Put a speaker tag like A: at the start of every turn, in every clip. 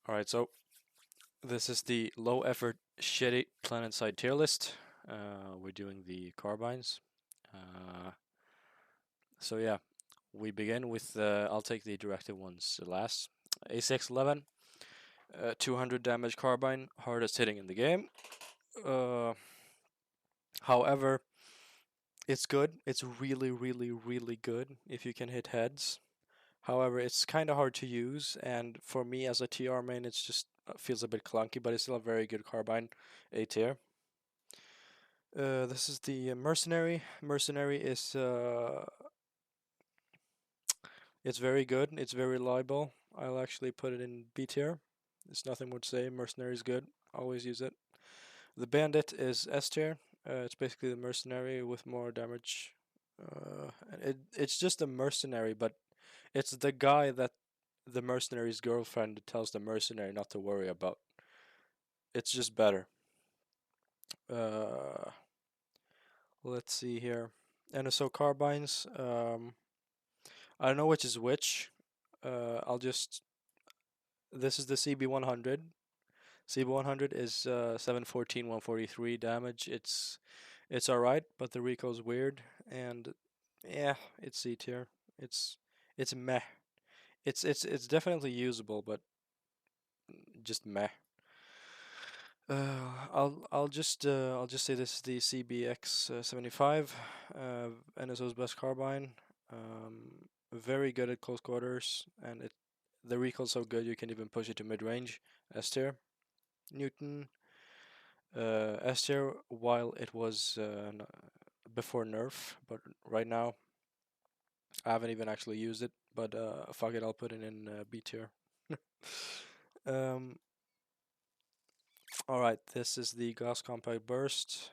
A: Alright, so this is the low effort shitty Planetside tier list. We're doing the carbines. Uh, so yeah, we begin with I'll take the directive ones last. A611, 200 damage carbine, hardest hitting in the game. Uh, However, it's good. It's really, really, really good if you can hit heads. However, it's kind of hard to use, and for me as a TR main, it's just feels a bit clunky, but it's still a very good carbine, A tier. This is the mercenary. Mercenary is it's very good. It's very reliable. I'll actually put it in B tier. There's nothing more to say. Mercenary is good. Always use it. The bandit is S tier. It's basically the mercenary with more damage. It's just a mercenary, but it's the guy that the mercenary's girlfriend tells the mercenary not to worry about. It's just better. Uh, let's see here. NSO carbines. I don't know which is which. I'll just. This is the CB100. CB100 is 714, 143 damage. It's alright, but the recoil's weird, and yeah, it's C tier. It's it's meh. It's definitely usable, but just meh. I'll just say this is the CBX 75, NSO's best carbine. Very good at close quarters, and the recoil's so good you can even push it to mid range. S tier. Newton S tier while it was before nerf, but right now I haven't even actually used it. But fuck it, I'll put it in B tier. um, all right, this is the Gauss Compact Burst.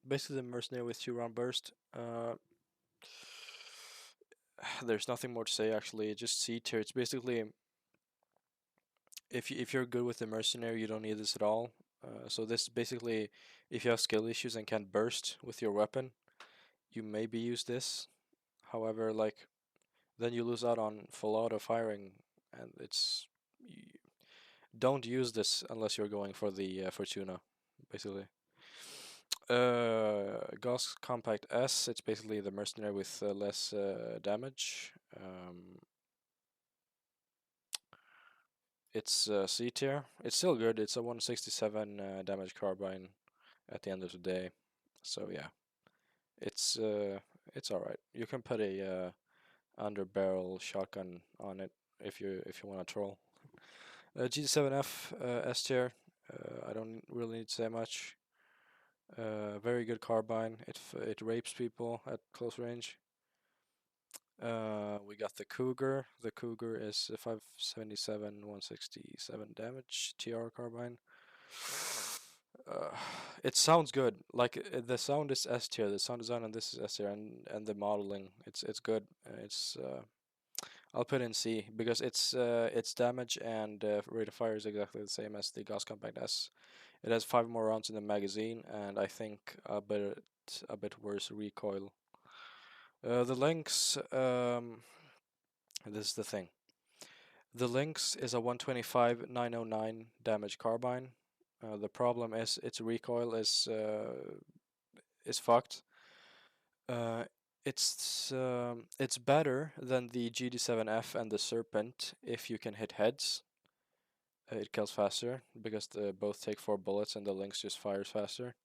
A: Basically, the mercenary with 2 round burst. There's nothing more to say actually. Just C tier. It's basically if you're good with the mercenary, you don't need this at all. So this basically, if you have skill issues and can't burst with your weapon, you maybe use this. However, like then you lose out on full auto firing, and don't use this unless you're going for the Fortuna, basically. Gauss Compact S, it's basically the mercenary with less damage. It's C tier. It's still good. It's a 167 damage carbine at the end of the day. So yeah, it's uh, it's all right. You can put a under barrel shotgun on it if you want to troll. G7F S tier. I don't really need to say much. Very good carbine. It rapes people at close range. We got the Cougar. The Cougar is 577, 167 damage. TR carbine. Uh, it sounds good. Like the sound is S tier. The sound design on this is S tier, and the modeling it's good. It's I'll put in C because its damage and rate of fire is exactly the same as the Gauss Compact S. It has 5 more rounds in the magazine, and I think a bit worse recoil. The Lynx, this is the thing. The Lynx is a 125 909 damage carbine. The problem is its recoil is fucked. Uh, it's better than the GD7F and the Serpent if you can hit heads. It kills faster because they both take 4 bullets and the Lynx just fires faster.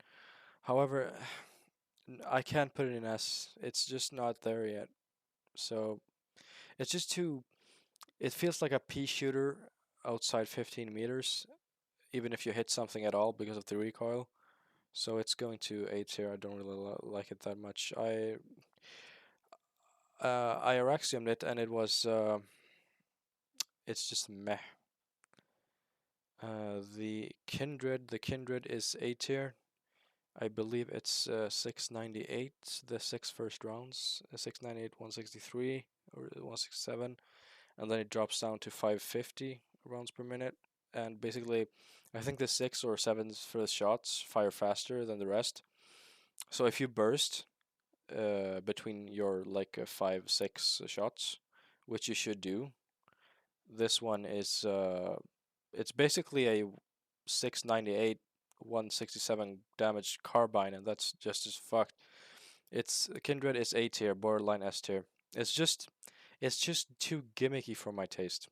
A: However, I can't put it in S. It's just not there yet. So it's just too. It feels like a pea shooter outside 15 meters, even if you hit something at all because of the recoil. So it's going to A tier. I don't really like it that much. I Araxiumed it and it was it's just meh. The Kindred is A tier. I believe it's 698, the 6 first rounds, 698, 163, or 167, and then it drops down to 550 rounds per minute. And basically, I think the 6 or 7 first shots fire faster than the rest. So if you burst between your like 5, 6 shots, which you should do, this one is it's basically a 698 167 damage carbine, and that's just as fucked. It's Kindred is A tier, borderline S tier. It's just it's just too gimmicky for my taste.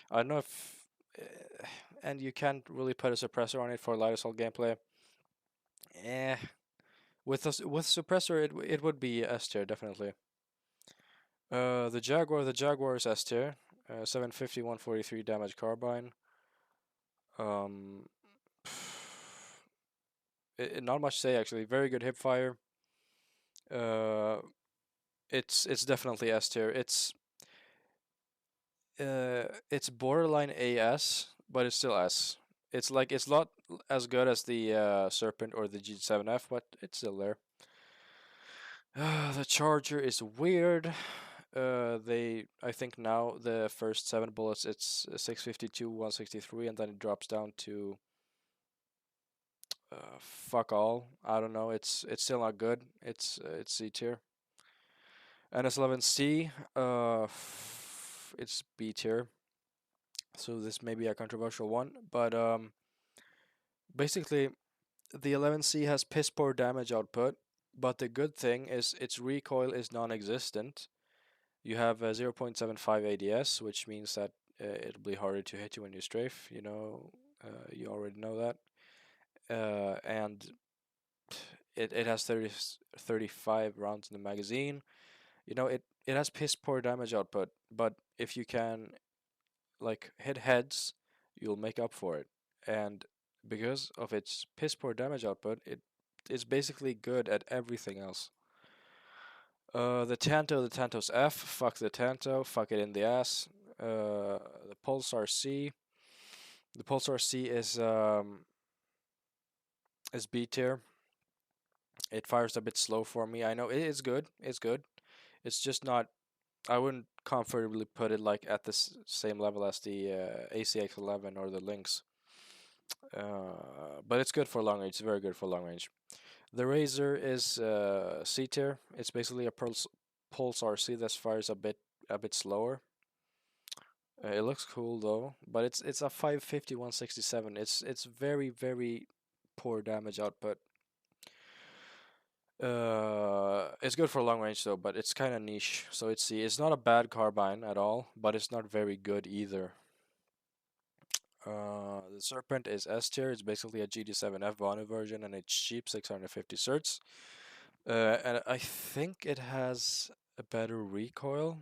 A: I don't know if and you can't really put a suppressor on it for light assault gameplay. Eh, with suppressor it would be S tier definitely. The Jaguar is S tier. 750 143 damage carbine. Um, not much to say actually. Very good hip fire. Uh, it's definitely S tier. It's borderline AS, but it's still S. It's like it's not as good as the Serpent or the G7F, but it's still there. The Charger is weird. I think now the first 7 bullets it's 652, 163, and then it drops down to fuck all. I don't know. It's still not good. It's C tier. NS11C, it's B tier. So this may be a controversial one, but basically the 11C has piss poor damage output, but the good thing is its recoil is non-existent. You have a 0.75 ADS, which means that it'll be harder to hit you when you strafe. You already know that. And it has 35 rounds in the magazine. It has piss poor damage output, but if you can like hit heads, you'll make up for it. And because of its piss poor damage output, it's basically good at everything else. The Tanto's F, fuck the Tanto, fuck it in the ass. The Pulsar C, the Pulsar C is B tier. It fires a bit slow for me. I know it is good. It's good. It's just not. I wouldn't comfortably put it like at the same level as the ACX-11 or the Lynx. But it's good for long range. It's very good for long range. The Razor is C tier. It's basically a Pulsar C that fires a bit slower. It looks cool though, but it's a 550 167. It's very very poor damage output. It's good for long range though, but it's kind of niche. So it's not a bad carbine at all, but it's not very good either. The Serpent is S tier. It's basically a GD7F Bonu version, and it's cheap, 650 certs. And I think it has a better recoil.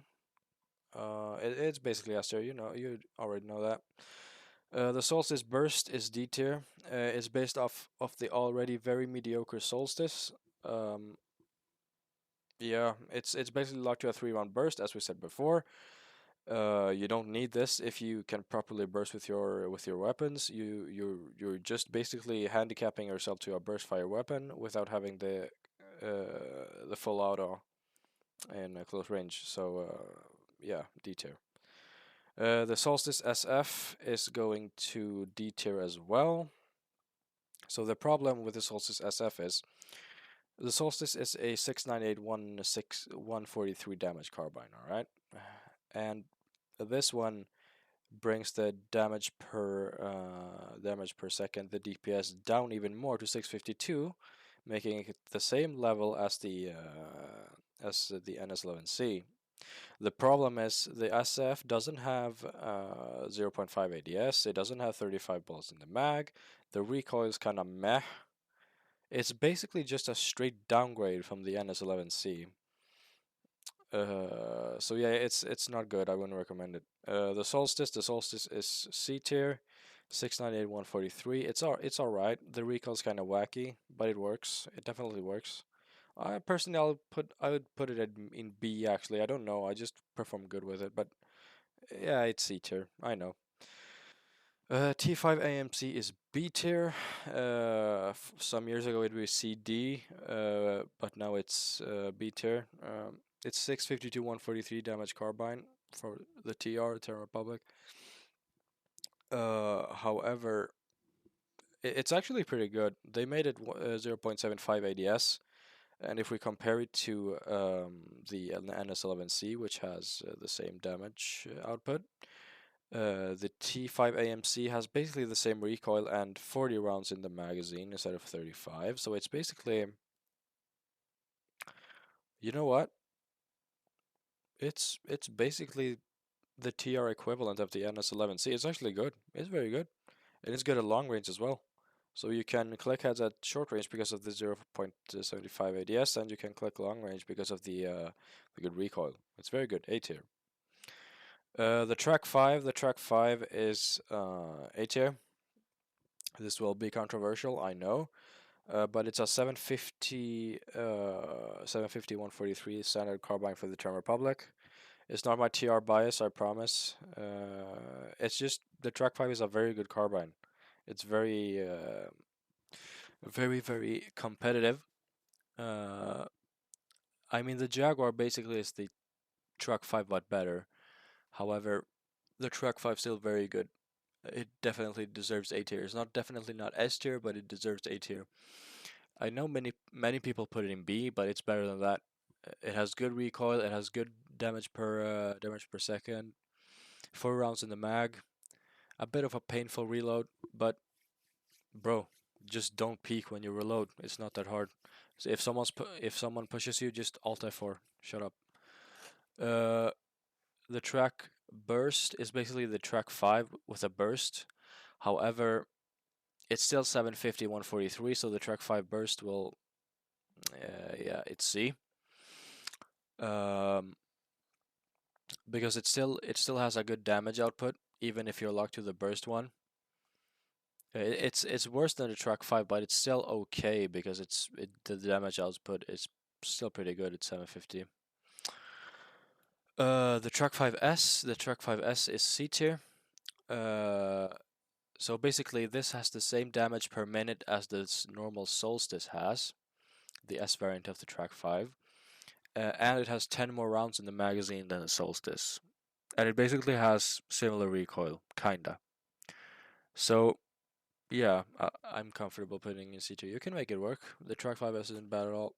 A: It's basically S tier. You already know that. The Solstice Burst is D tier. It's based off of the already very mediocre Solstice. Um, yeah, it's basically locked to a 3-round burst, as we said before. You don't need this if you can properly burst with your weapons. You're just basically handicapping yourself to a burst fire weapon without having the full auto in close range. So yeah, D tier. The Solstice SF is going to D tier as well. So the problem with the Solstice SF is the Solstice is a 698 143 damage carbine, all right? And this one brings the damage per second, the DPS down even more to 652, making it the same level as the NS11C. The problem is the SF doesn't have 0.5 ADS. It doesn't have 35 bullets in the mag. The recoil is kind of meh. It's basically just a straight downgrade from the NS11C. So yeah, it's not good. I wouldn't recommend it. The Solstice is C tier, 698 143. It's all right. The recoil's kind of wacky, but it works. It definitely works. I personally, I would put it in B actually. I don't know. I just perform good with it, but yeah, it's C tier. I know. T5 AMC is B tier. Some years ago it was CD, but now it's B tier. It's 652 143 damage carbine for the Terra Republic. However, it's actually pretty good. They made it 0.75 ADS, and if we compare it to the NS11C, which has the same damage output, The T5 AMC has basically the same recoil and 40 rounds in the magazine instead of 35. So it's basically, you know what? It's basically the TR equivalent of the NS11C. It's actually good. It's very good. And it's good at long range as well. So you can click heads at short range because of the 0.75 ADS, and you can click long range because of the good recoil. It's very good, A tier. The Track 5 is A tier. This will be controversial, I know, but it's a 750 143 standard carbine for the Term Republic. It's not my TR bias, I promise. It's just the Track 5 is a very good carbine. It's very competitive. Uh, I mean, the Jaguar basically is the Truck 5 but better. However, the Truck 5 is still very good. It definitely deserves A tier. It's not definitely not S tier, but it deserves A tier. I know many people put it in B, but it's better than that. It has good recoil. It has good damage per second. 4 rounds in the mag. A bit of a painful reload, but bro, just don't peek when you reload. It's not that hard. So if someone pushes you, just Alt F4. Shut up. Uh, the track burst is basically the track 5 with a burst. However, it's still 750 143, so the track 5 burst will, yeah, it's C. Um, because it still has a good damage output, even if you're locked to the burst one. It's worse than the track 5, but it's still okay because the damage output is still pretty good at 750. The track 5S is C tier. Uh, so basically, this has the same damage per minute as the normal Solstice has, the S variant of the track 5, and it has 10 more rounds in the magazine than the Solstice, and it basically has similar recoil, kinda. So yeah, I'm comfortable putting in C2. You can make it work. The track 5S isn't bad at all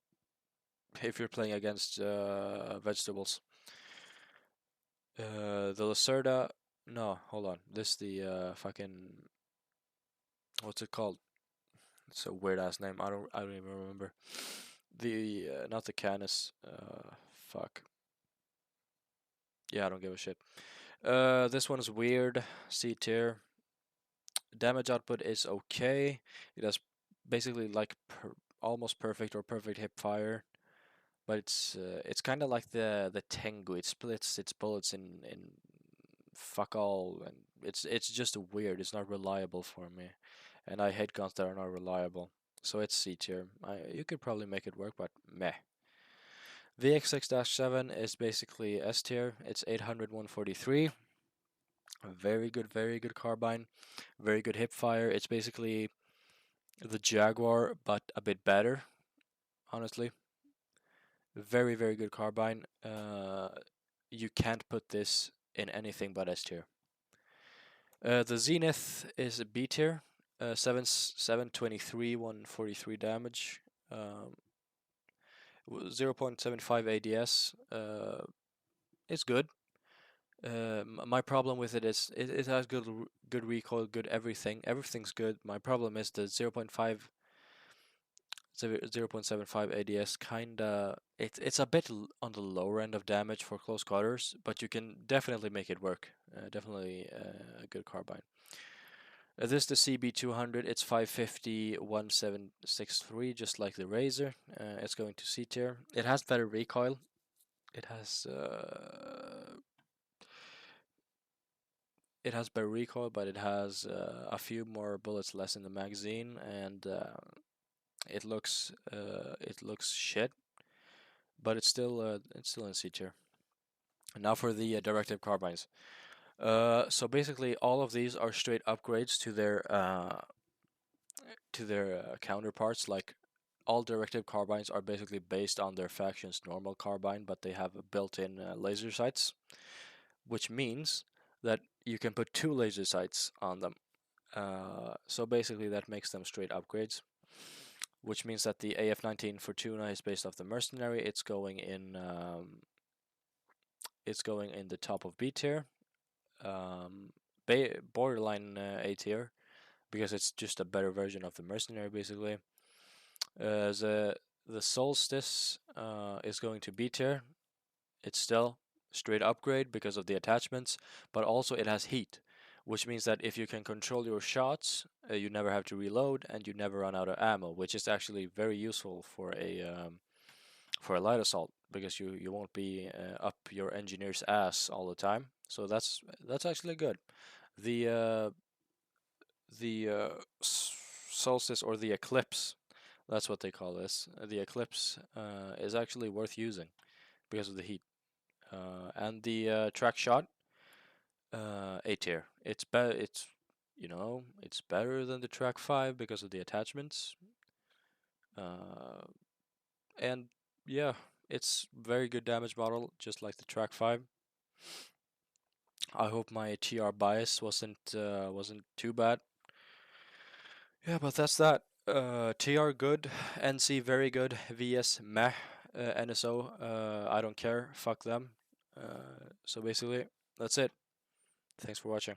A: if you're playing against vegetables. The Lacerda. No, hold on. This the fucking what's it called? It's a weird ass name. I don't even remember. The not the Canis. Fuck. Yeah, I don't give a shit. This one is weird. C tier. Damage output is okay. It has basically like almost perfect or perfect hip fire, but it's kind of like the Tengu. It splits its bullets in fuck all, and it's just weird. It's not reliable for me, and I hate guns that are not reliable. So it's C tier. You could probably make it work, but meh. VX6-7 is basically S tier. It's 800 143. Very good carbine. Very good hip fire. It's basically the Jaguar, but a bit better, honestly. Very good carbine. You can't put this in anything but S tier. The Zenith is a B tier. 723 143 damage. 0.75 ADS. It's good. My problem with it is it has good recoil, good everything. Everything's good. My problem is the 0.75 ADS kinda it's a bit on the lower end of damage for close quarters, but you can definitely make it work. Definitely a good carbine. This is the CB200. It's 550 1763, just like the Razor. It's going to C tier. It has better recoil. It has better recoil, but it has a few more bullets less in the magazine, and it looks shit, but it's still in C tier. Now for the directive carbines. So basically, all of these are straight upgrades to their counterparts. Like all directive carbines are basically based on their faction's normal carbine, but they have built-in laser sights, which means that you can put two laser sights on them. So basically, that makes them straight upgrades, which means that the AF-19 Fortuna is based off the Mercenary. It's going in the top of B tier. borderline A tier because it's just a better version of the mercenary basically. The solstice is going to B tier. It's still straight upgrade because of the attachments, but also it has heat, which means that if you can control your shots, you never have to reload and you never run out of ammo, which is actually very useful for a light assault because you won't be up your engineer's ass all the time. So that's actually good. The uh, the solstice or the eclipse, that's what they call this. The eclipse is actually worth using because of the heat. And the track shot, A tier. It's better. It's better than the track 5 because of the attachments. Uh, and yeah, it's very good damage model, just like the track 5. I hope my TR bias wasn't too bad. Yeah, but that's that. TR good, NC very good, VS meh, NSO I don't care, fuck them. So basically, that's it. Thanks for watching.